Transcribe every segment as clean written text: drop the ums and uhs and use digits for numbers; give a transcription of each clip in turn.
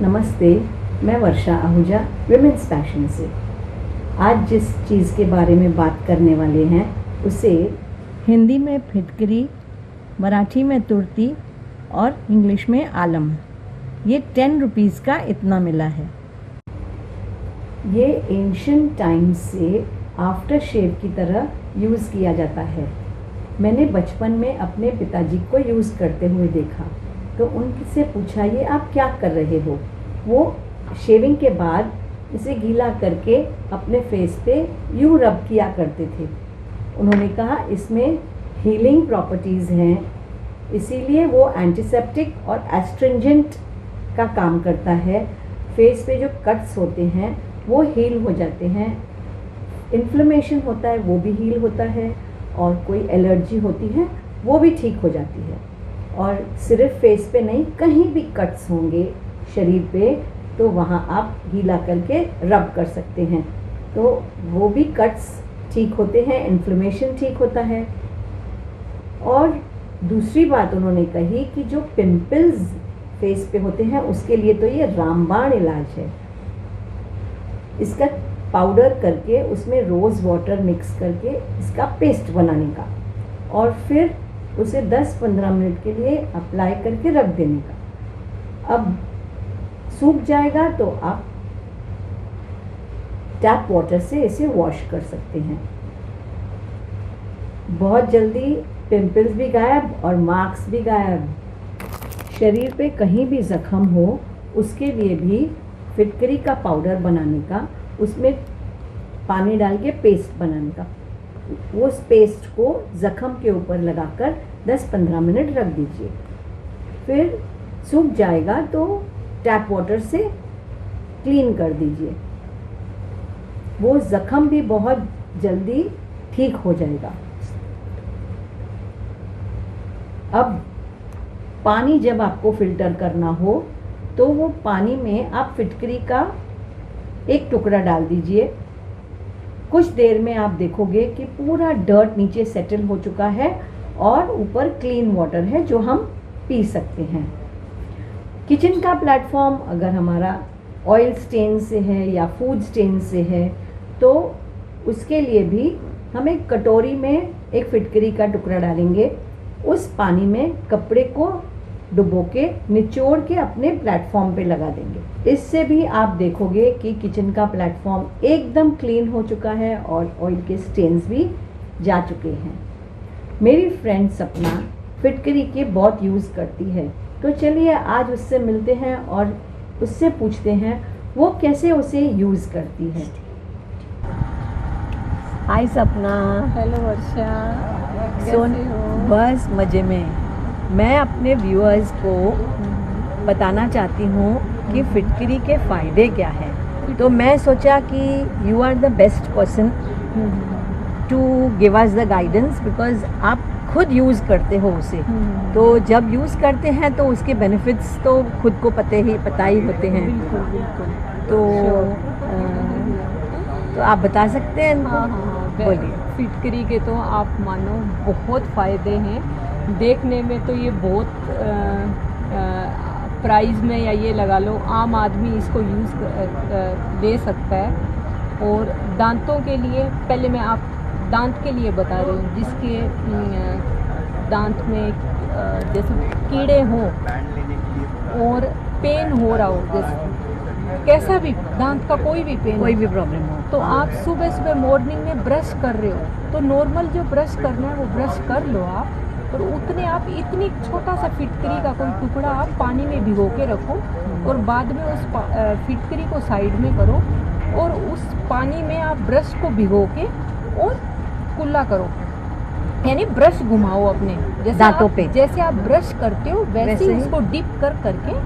नमस्ते, मैं वर्षा Ahuja women's passion से। आज जिस चीज़ के बारे में बात करने वाले हैं उसे हिंदी में फिटकरी, मराठी में तुरती और इंग्लिश में आलम। ये 10 रुपीज़ का इतना मिला है। ये एंशिएंट टाइम से आफ्टर शेव की तरह यूज़ किया जाता है। मैंने बचपन में अपने पिताजी को यूज़ करते हुए देखा तो उनसे पूछा, ये आप क्या कर रहे हो? वो शेविंग के बाद इसे गीला करके अपने फेस पे यूँ रब किया करते थे। उन्होंने कहा इसमें हीलिंग प्रॉपर्टीज़ हैं, इसीलिए वो एंटीसेप्टिक और एस्ट्रिंजेंट का काम करता है। फेस पे जो कट्स होते हैं वो हील हो जाते हैं, इन्फ्लेमेशन होता है वो भी हील होता है, और कोई एलर्जी होती है वो भी ठीक हो जाती है। और सिर्फ फेस पे नहीं, कहीं भी कट्स होंगे शरीर पे तो वहाँ आप गीला करके रब कर सकते हैं तो वो भी कट्स ठीक होते हैं, इन्फ्लेमेशन ठीक होता है। और दूसरी बात उन्होंने कही कि जो पिंपल्स फेस पे होते हैं उसके लिए तो ये रामबाण इलाज है। इसका पाउडर करके उसमें रोज़ वाटर मिक्स करके इसका पेस्ट बनाने का और फिर उसे 10-15 मिनट के लिए अप्लाई करके रख देने का। अब सूख जाएगा तो आप टैप वाटर से इसे वॉश कर सकते हैं। बहुत जल्दी पिंपल्स भी गायब और मार्क्स भी गायब। शरीर पे कहीं भी ज़ख्म हो उसके लिए भी फिटकरी का पाउडर बनाने का, उसमें पानी डाल के पेस्ट बनाने का, उस पेस्ट को ज़ख्म के ऊपर लगाकर 10-15 मिनट रख दीजिए। फिर सूख जाएगा तो टैप वाटर से क्लीन कर दीजिए। वो ज़ख्म भी बहुत जल्दी ठीक हो जाएगा। अब पानी जब आपको फ़िल्टर करना हो तो वो पानी में आप फिटकरी का एक टुकड़ा डाल दीजिए। कुछ देर में आप देखोगे कि पूरा डर्ट नीचे सेटल हो चुका है और ऊपर क्लीन वाटर है जो हम पी सकते हैं। किचन का प्लेटफॉर्म अगर हमारा ऑयल स्टेन से है या फूड स्टेन से है तो उसके लिए भी हम एक कटोरी में एक फिटकरी का टुकड़ा डालेंगे। उस पानी में कपड़े को डुबो के निचोड़ के अपने प्लेटफॉर्म पे लगा देंगे। इससे भी आप देखोगे कि किचन का प्लेटफॉर्म एकदम क्लीन हो चुका है और ऑयल के स्टेन्स भी जा चुके हैं। मेरी फ्रेंड सपना फिटकरी के बहुत यूज़ करती है तो चलिए आज उससे मिलते हैं और उससे पूछते हैं वो कैसे उसे यूज़ करती है। हाय सपना। हेलो वर्षा, सोन कैसे हो? बस मज़े में। मैं अपने व्यूअर्स को बताना चाहती हूँ कि फिटकरी के फ़ायदे क्या हैं, तो मैं सोचा कि you are the best person to give us the guidance, because आप खुद यूज़ करते हो उसे। तो जब यूज़ करते हैं तो उसके बेनिफिट्स तो खुद को पता ही होते हैं। बिल्कुल बिल्कुल। तो आप बता सकते हैं इनको? हाँ, बोलिए। फिटकरी के तो आप मानो बहुत फ़ायदे हैं। देखने में तो ये बहुत प्राइस में या ये लगा लो आम आदमी इसको यूज़ ले सकता है। और दांतों के लिए, पहले मैं आप दांत के लिए बता रही हूँ जिसके दांत में जैसे कीड़े हों और पेन हो रहा हो, जैसे कैसा भी दांत का कोई भी पेन, कोई भी प्रॉब्लम हो तो आप सुबह सुबह मॉर्निंग में ब्रश कर रहे हो तो नॉर्मल जो ब्रश करना है वो ब्रश कर लो आप, और उतने आप इतनी छोटा सा फिटकरी का कोई टुकड़ा आप पानी में भिगो के रखो और बाद में उस फिटकरी को साइड में करो और उस पानी में आप ब्रश को भिगो के और कुल्ला करो, यानी ब्रश घुमाओ अपने जैसे दांतों पे। जैसे आप ब्रश करते हो वैसे ही ही उसको डिप करके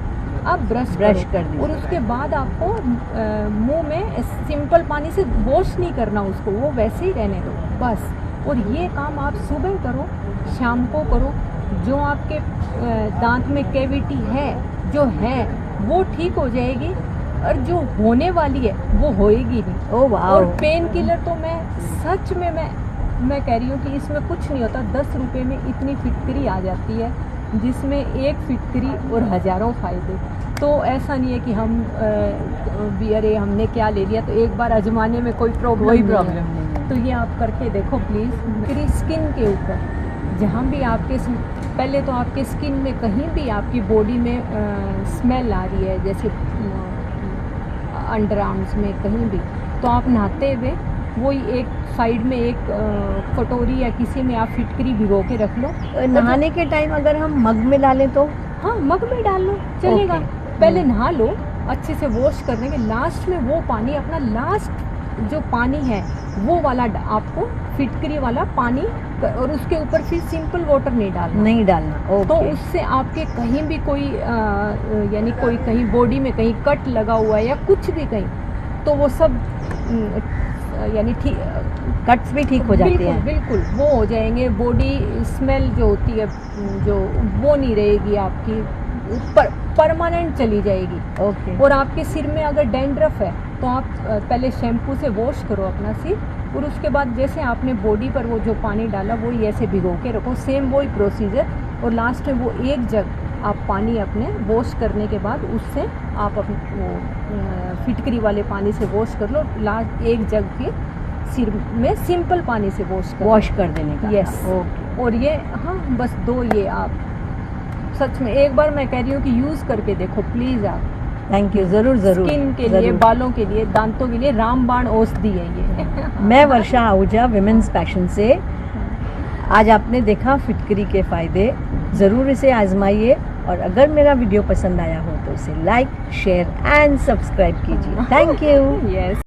आप ब्रश ब्रश करो। कर दीजिए। और उसके बाद आपको मुंह में सिंपल पानी से वॉश नहीं करना उसको, वो वैसे ही रहने दो बस। और ये काम आप सुबह करो, शाम को करो। जो आपके दांत में कैविटी है जो है वो ठीक हो जाएगी और जो होने वाली है वो होएगी नहीं। ओह वाह। और पेन किलर तो मैं सच में मैं कह रही हूँ कि इसमें कुछ नहीं होता। 10 रुपये में इतनी फिटकरी आ जाती है जिसमें एक फिटकरी और हज़ारों फ़ायदे। तो ऐसा नहीं है कि हम भी अरे हमने क्या ले लिया, तो एक बार आजमाने में कोई प्रॉब्लम नहीं है। तो ये आप करके देखो प्लीज़। फिर स्किन के ऊपर जहाँ भी आपके पहले तो आपके स्किन में कहीं भी आपकी बॉडी में स्मेल आ रही है, जैसे अंडर आर्म्स में कहीं भी, तो आप नहाते हुए वही एक साइड में एक कटोरी या किसी में आप फिटकरी भिगो के रख लो। नहाने के टाइम अगर हम मग में डालें तो? हाँ, मग में डाल लो, चलेगा। पहले नहा लो अच्छे से, वॉश करने के लास्ट में वो पानी अपना लास्ट जो पानी है वो वाला आपको फिटकरी वाला पानी, और उसके ऊपर फिर सिंपल वाटर नहीं डालना। ओके। तो उससे आपके कहीं भी कोई यानी कोई कहीं बॉडी में कहीं कट लगा हुआ है या कुछ भी कहीं, तो वो सब यानी ठीक, कट्स भी ठीक हो जाते हैं। बिल्कुल वो हो जाएंगे। बॉडी स्मेल जो होती है जो वो नहीं रहेगी आपकी, परमानेंट चली जाएगी। ओके। और आपके सिर में अगर डैंड्रफ है तो आप पहले शैम्पू से वॉश करो अपना सिर, और उसके बाद जैसे आपने बॉडी पर वो जो पानी डाला वो ऐसे भिगो के रखो, सेम वही प्रोसीजर। और लास्ट में वो एक जग आप पानी अपने वॉश करने के बाद उससे आप अपने वो फिटकरी वाले पानी से वॉश कर लो। लास्ट एक जग फिर सिर में सिंपल पानी से वॉश कर देने का। यस। ओके। और ये हाँ बस दो ये आप सच में एक बार मैं कह रही हूँ कि यूज़ करके देखो प्लीज़ आप। Thank you. ज़रूर स्किन के लिए, बालों के लिए, दांतों के लिए रामबाण औषधि है ये। मैं वर्षा आहूजा विमेंस पैशन से। आज आपने देखा फिटकरी के फ़ायदे, ज़रूर इसे आजमाइए, और अगर मेरा वीडियो पसंद आया हो तो इसे लाइक, शेयर एंड सब्सक्राइब कीजिए। Thank you. यस।